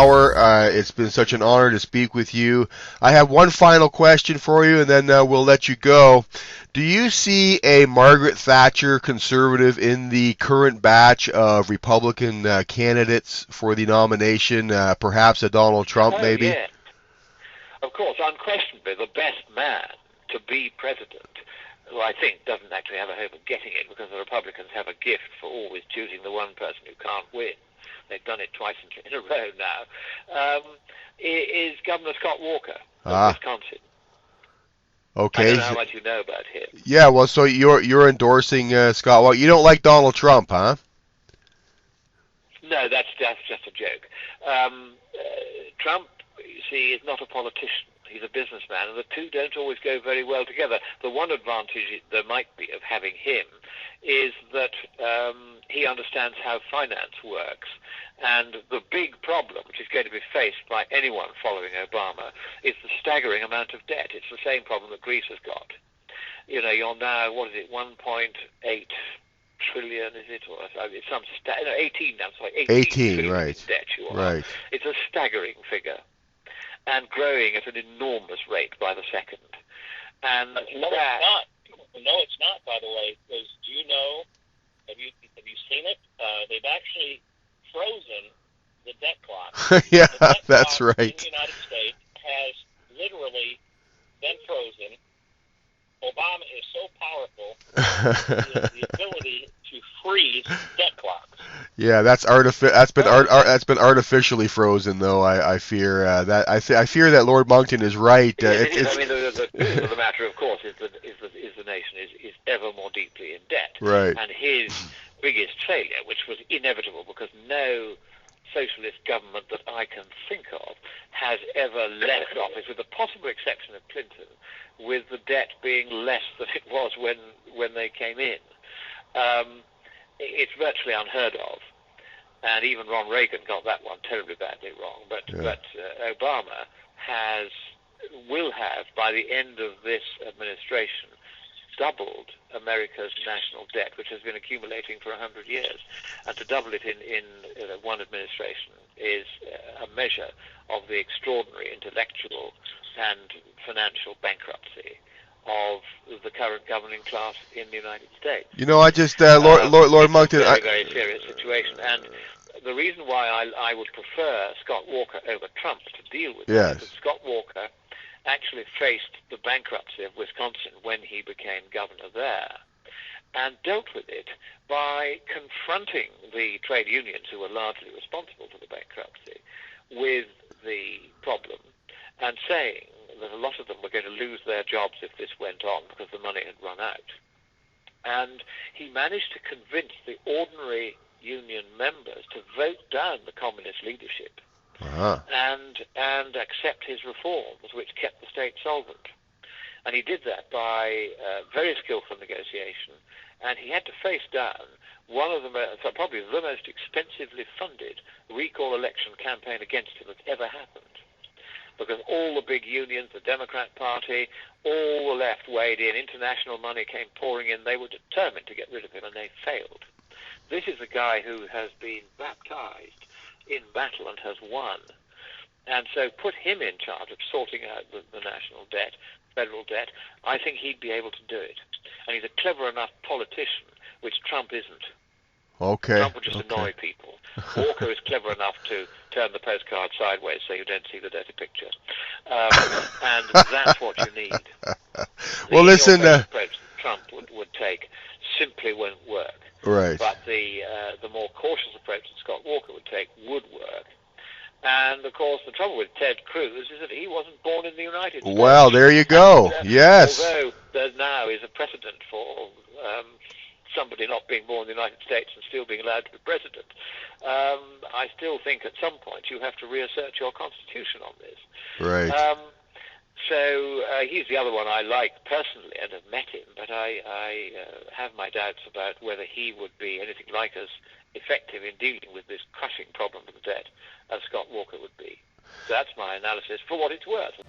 hour. It's been such an honor to speak with you. I have one final question for you, and then we'll let you go. Do you see a Margaret Thatcher conservative in the current batch of Republican candidates for the nomination, perhaps a Donald Trump, maybe? Yes. Of course, unquestionably, the best man to be president, who I think doesn't actually have a hope of getting it because the Republicans have a gift for always choosing the one person who can't win. They've done it twice in a row now, is Governor Scott Walker of Wisconsin. Okay. I don't know how much you know about him. Yeah, well, so you're endorsing Scott Walker. You don't like Donald Trump, huh? No, that's just a joke. Trump, you see, is not a politician. He's a businessman, and the two don't always go very well together. The one advantage there might be of having him is that he understands how finance works. And the big problem, which is going to be faced by anyone following Obama, is the staggering amount of debt. It's the same problem that Greece has got. You know, you're now, 1.8 trillion, is it? Or it's some 18 now. Sorry, 18 trillion right. in debt you are. Right. It's a staggering figure, and growing at an enormous rate by the second. And no, it's not. No, it's not. By the way, because do you know? Have you seen it? They've actually frozen the debt clock. Yeah, the debt that's clock right. In the United States has literally been frozen. Obama is so powerful, the ability to freeze debt clocks. Yeah, that's been artificially frozen, though. I fear that I fear that Lord Monckton is right. I mean, the truth of the matter, of course, is the nation is ever more deeply in debt. Right. And his biggest failure, which was inevitable because no socialist government that I can think of has ever left office, with the possible exception of Clinton, with the debt being less than it was when they came in. It's virtually unheard of, and even Ron Reagan got that one terribly badly wrong. But Obama will have by the end of this administration doubled America's national debt, which has been accumulating for 100 years, and to double it in one administration is a measure of the extraordinary intellectual and financial bankruptcy of the current governing class in the United States. You know, I just Lord Monckton. It's a very serious situation, and the reason why I would prefer Scott Walker over Trump to deal with Yes. is that Scott Walker actually faced the bankruptcy of Wisconsin when he became governor there, and dealt with it by confronting the trade unions who were largely responsible for the bankruptcy with the problem and saying that a lot of them were going to lose their jobs if this went on because the money had run out. And he managed to convince the ordinary union members to vote down the communist leadership and accept his reforms, which kept the state solvent. And he did that by very skillful negotiation, and he had to face down one of probably the most expensively funded recall election campaign against him that's ever happened. Because all the big unions, the Democrat Party, all the left weighed in, international money came pouring in, they were determined to get rid of him, and they failed. This is a guy who has been baptized in battle and has won. And so put him in charge of sorting out the national debt, federal debt, I think he'd be able to do it. And he's a clever enough politician, which Trump isn't. Okay. Trump would just annoy people. Walker is clever enough to turn the postcard sideways so you don't see the dirty picture. And that's what you need. Well, listen. The approach Trump would take simply won't work. Right. But the more cautious approach that Scott Walker would take would work. And, of course, the trouble with Ted Cruz is that he wasn't born in the United States. Well, there you go. Yes. Although there now is a precedent for somebody not being born in the United States and still being allowed to be president, I still think at some point you have to reassert your constitution on this. Right. So he's the other one I like personally and have met him, but I have my doubts about whether he would be anything like as effective in dealing with this crushing problem of the debt as Scott Walker would be. So that's my analysis for what it's worth.